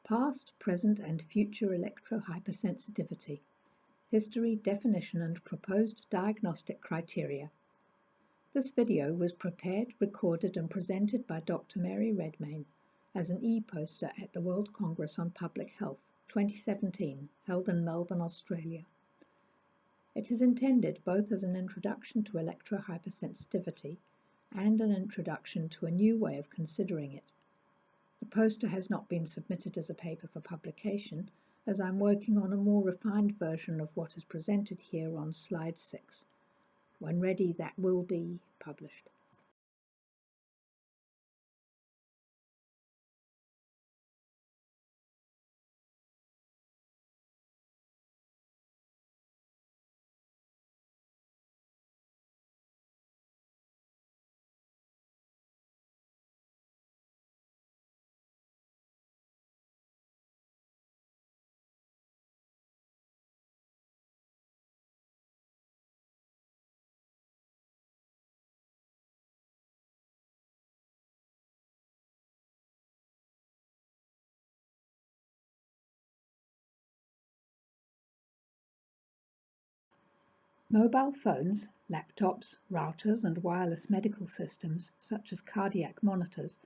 Past, Present and Future Electrohypersensitivity. History, Definition and Proposed Diagnostic Criteria. This video was prepared, recorded and presented by Dr. Mary Redmayne as an e-poster at the World Congress on Public Health 2017, held in Melbourne, Australia. It is intended both as an introduction to electrohypersensitivity and an introduction to a new way of considering it. The poster has not been submitted as a paper for publication, as I'm working on a more refined version of what is presented here on slide 6. When ready, that will be published. Mobile phones, laptops, routers and wireless medical systems, such as cardiac monitors,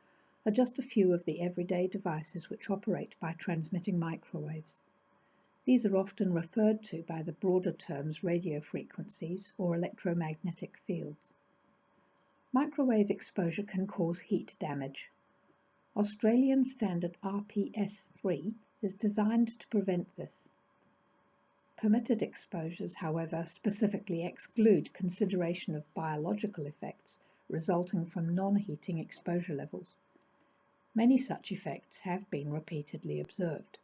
are just a few of the everyday devices which operate by transmitting microwaves. These are often referred to by the broader terms radio frequencies or electromagnetic fields. Microwave exposure can cause heat damage. Australian standard RPS-3 is designed to prevent this. Permitted exposures, however, specifically exclude consideration of biological effects resulting from non-heating exposure levels. Many such effects have been repeatedly observed.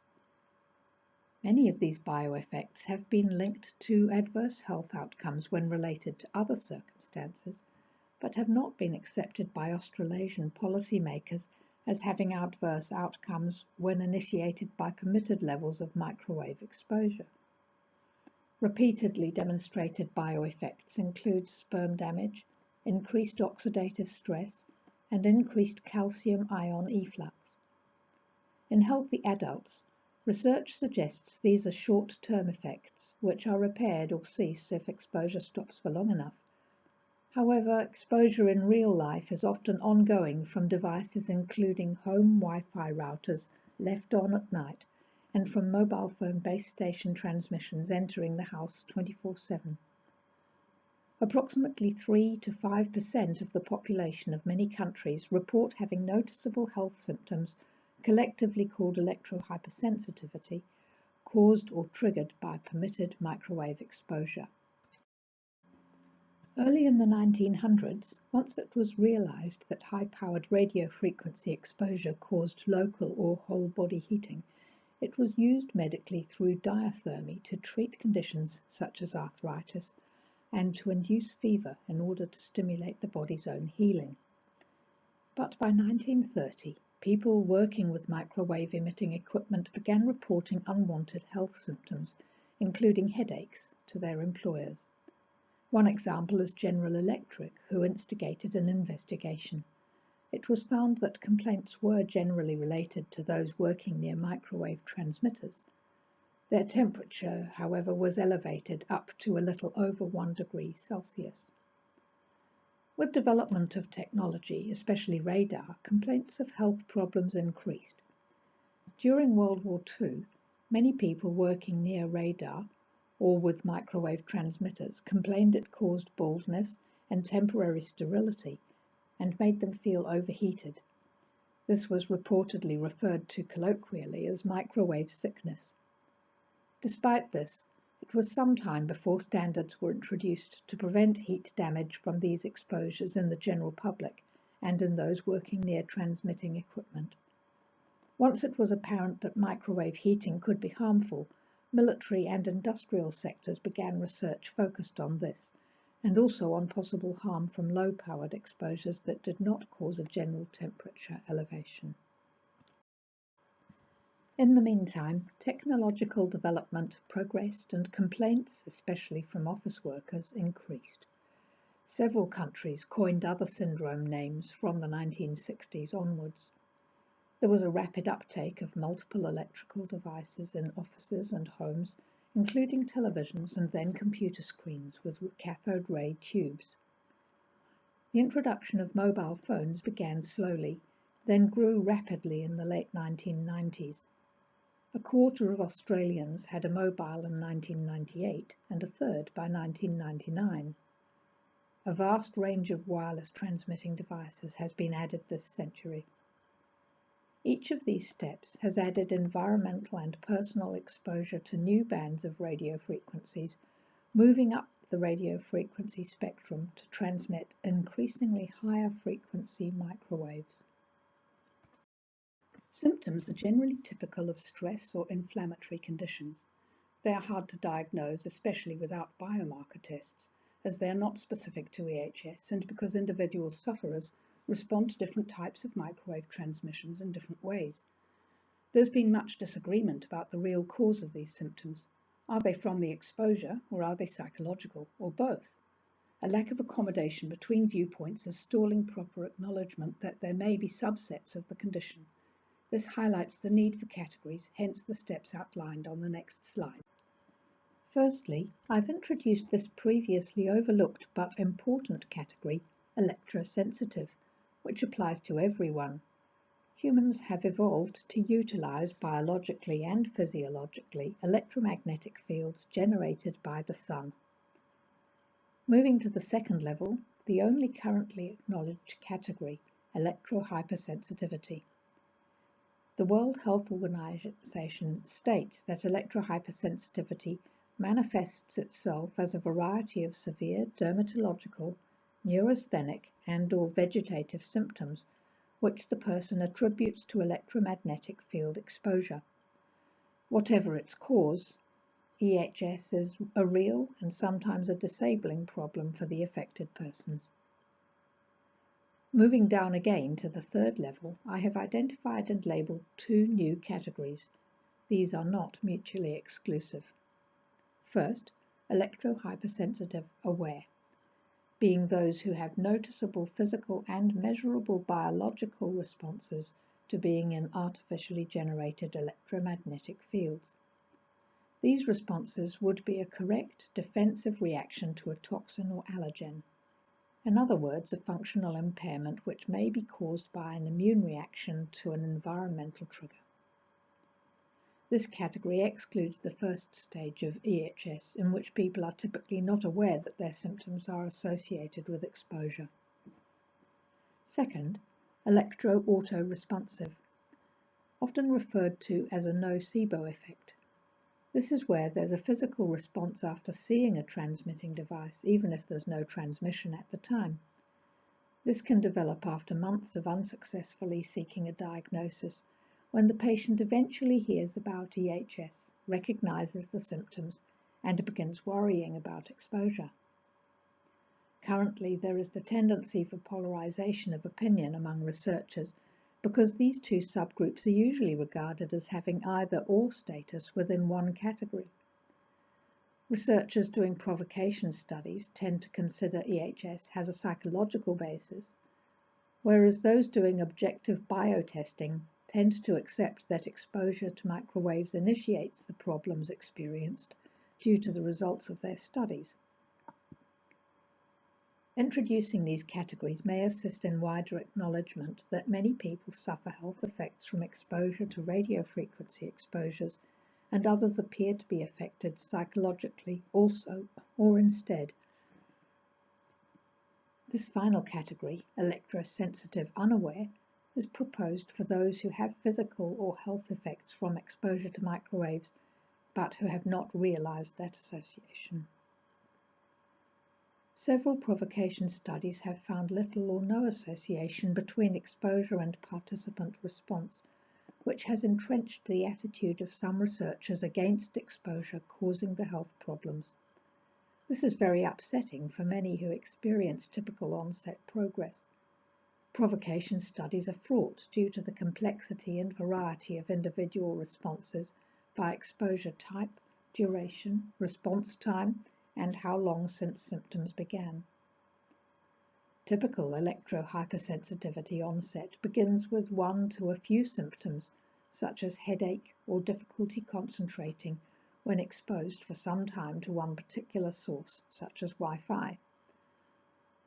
Many of these bioeffects have been linked to adverse health outcomes when related to other circumstances, but have not been accepted by Australasian policymakers as having adverse outcomes when initiated by permitted levels of microwave exposure. Repeatedly demonstrated bioeffects include sperm damage, increased oxidative stress, and increased calcium ion efflux. In healthy adults, research suggests these are short-term effects, which are repaired or cease if exposure stops for long enough. However, exposure in real life is often ongoing from devices including home Wi-Fi routers left on at night, and from mobile phone base station transmissions entering the house 24/7. Approximately 3 to 5% of the population of many countries report having noticeable health symptoms, collectively called electrohypersensitivity, caused or triggered by permitted microwave exposure. Early in the 1900s, once it was realized that high-powered radio frequency exposure caused local or whole-body heating, it was used medically through diathermy to treat conditions such as arthritis and to induce fever in order to stimulate the body's own healing. But by 1930, people working with microwave-emitting equipment began reporting unwanted health symptoms, including headaches, to their employers. One example is General Electric, who instigated an investigation. It was found that complaints were generally related to those working near microwave transmitters. Their temperature, however, was elevated up to a little over 1 degree Celsius. With development of technology, especially radar, complaints of health problems increased. During World War II, many people working near radar or with microwave transmitters complained it caused baldness and temporary sterility and made them feel overheated. This was reportedly referred to colloquially as microwave sickness. Despite this, it was some time before standards were introduced to prevent heat damage from these exposures in the general public and in those working near transmitting equipment. Once it was apparent that microwave heating could be harmful, military and industrial sectors began research focused on this, and also on possible harm from low-powered exposures that did not cause a general temperature elevation. In the meantime, technological development progressed and complaints, especially from office workers, increased. Several countries coined other syndrome names from the 1960s onwards. There was a rapid uptake of multiple electrical devices in offices and homes, including televisions and then computer screens with cathode ray tubes. The introduction of mobile phones began slowly, then grew rapidly in the late 1990s. A quarter of Australians had a mobile in 1998 and a third by 1999. A vast range of wireless transmitting devices has been added this century. Each of these steps has added environmental and personal exposure to new bands of radio frequencies, moving up the radio frequency spectrum to transmit increasingly higher frequency microwaves. Symptoms are generally typical of stress or inflammatory conditions. They are hard to diagnose, especially without biomarker tests, as they are not specific to EHS and because individual sufferers respond to different types of microwave transmissions in different ways. There's been much disagreement about the real cause of these symptoms. Are they from the exposure, or are they psychological, or both? A lack of accommodation between viewpoints is stalling proper acknowledgement that there may be subsets of the condition. This highlights the need for categories, hence the steps outlined on the next slide. Firstly, I've introduced this previously overlooked but important category, electrosensitive, which applies to everyone. Humans have evolved to utilize biologically and physiologically electromagnetic fields generated by the sun. Moving to the second level, the only currently acknowledged category, electrohypersensitivity. The World Health Organization states that electrohypersensitivity manifests itself as a variety of severe dermatological, neurasthenic and/or vegetative symptoms which the person attributes to electromagnetic field exposure. Whatever its cause, EHS is a real and sometimes a disabling problem for the affected persons. Moving down again to the third level, I have identified and labelled two new categories. These are not mutually exclusive. First, electrohypersensitive aware, being those who have noticeable physical and measurable biological responses to being in artificially generated electromagnetic fields. These responses would be a correct defensive reaction to a toxin or allergen. In other words, a functional impairment which may be caused by an immune reaction to an environmental trigger. This category excludes the first stage of EHS, in which people are typically not aware that their symptoms are associated with exposure. Second, electro-autoresponsive, often referred to as a nocebo effect. This is where there's a physical response after seeing a transmitting device, even if there's no transmission at the time. This can develop after months of unsuccessfully seeking a diagnosis, when the patient eventually hears about EHS, recognizes the symptoms, and begins worrying about exposure. Currently, there is the tendency for polarization of opinion among researchers because these two subgroups are usually regarded as having either or status within one category. Researchers doing provocation studies tend to consider EHS has a psychological basis, whereas those doing objective biotesting tend to accept that exposure to microwaves initiates the problems experienced due to the results of their studies. Introducing these categories may assist in wider acknowledgement that many people suffer health effects from exposure to radio frequency exposures, and others appear to be affected psychologically also or instead. This final category, electrosensitive unaware, is proposed for those who have physical or health effects from exposure to microwaves, but who have not realized that association. Several provocation studies have found little or no association between exposure and participant response, which has entrenched the attitude of some researchers against exposure causing the health problems. This is very upsetting for many who experience typical onset progress. Provocation studies are fraught due to the complexity and variety of individual responses by exposure type, duration, response time, and how long since symptoms began. Typical electrohypersensitivity onset begins with one to a few symptoms, such as headache or difficulty concentrating when exposed for some time to one particular source, such as Wi-Fi.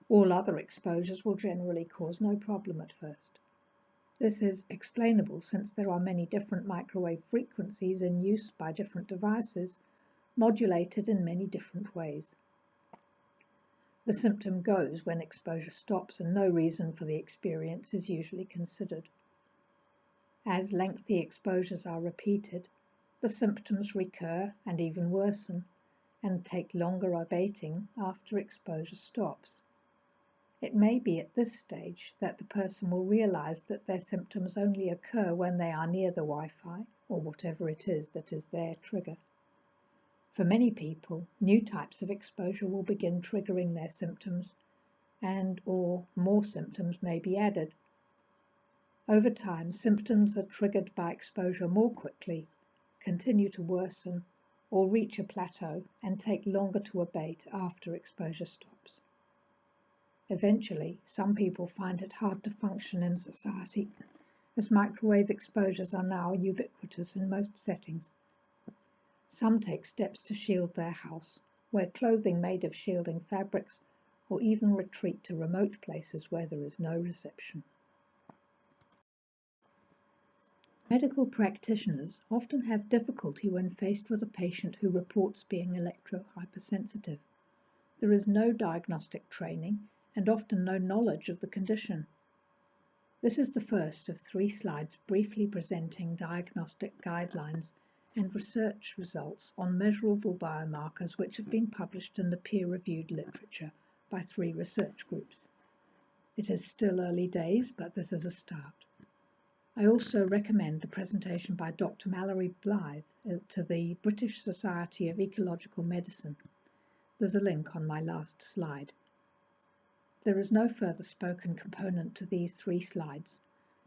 All other exposures will generally cause no problem at first. This is explainable since there are many different microwave frequencies in use by different devices, modulated in many different ways. The symptom goes when exposure stops and no reason for the experience is usually considered. As lengthy exposures are repeated, the symptoms recur and even worsen, and take longer abating after exposure stops. It may be at this stage that the person will realize that their symptoms only occur when they are near the Wi-Fi or whatever it is that is their trigger. For many people, new types of exposure will begin triggering their symptoms, and/or more symptoms may be added. Over time, symptoms are triggered by exposure more quickly, continue to worsen, or reach a plateau and take longer to abate after exposure stops. Eventually, some people find it hard to function in society, as microwave exposures are now ubiquitous in most settings. Some take steps to shield their house, wear clothing made of shielding fabrics, or even retreat to remote places where there is no reception. Medical practitioners often have difficulty when faced with a patient who reports being electrohypersensitive. There is no diagnostic training and often no knowledge of the condition. This is the first of 3 slides briefly presenting diagnostic guidelines and research results on measurable biomarkers which have been published in the peer-reviewed literature by 3 research groups. It is still early days, but this is a start. I also recommend the presentation by Dr. Mallory Blythe to the British Society of Ecological Medicine. There's a link on my last slide. There is no further spoken component to these 3 slides.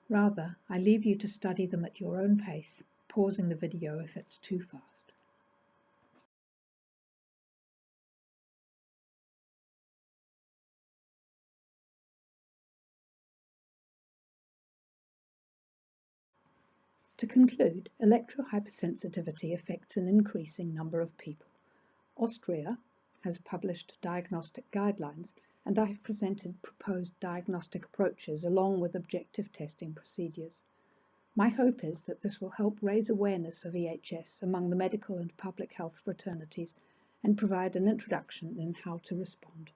Rather, I leave you to study them at your own pace, pausing the video if it's too fast. To conclude, electrohypersensitivity affects an increasing number of people. Austria has published diagnostic guidelines, and I have presented proposed diagnostic approaches along with objective testing procedures. My hope is that this will help raise awareness of EHS among the medical and public health fraternities and provide an introduction in how to respond.